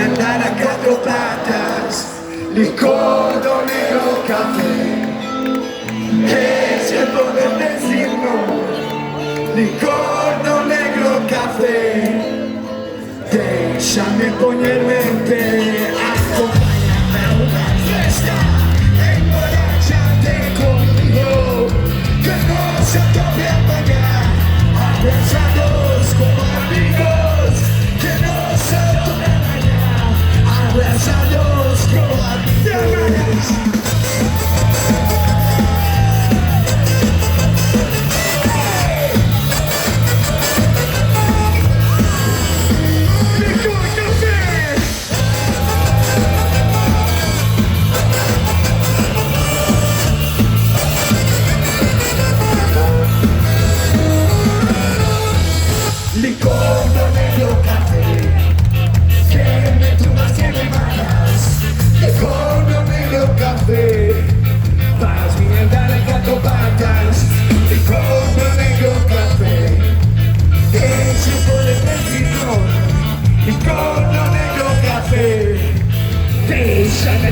andare a quattro patas, licorno nero caffè, che se puede decir no, licorno negro café, déjame ponerme en pie, acompáñame a una fiesta, emborráchate conmigo, que no se acabe mañana, abrazados como amigos, que no se acabe mañana, abrazados como amigos. Licorno negro café, que me tumbas y me matas. Licorno negro café, vas a andar en cuatro patas. Licorno negro café, que se puede decir no. Licorno negro café, déjame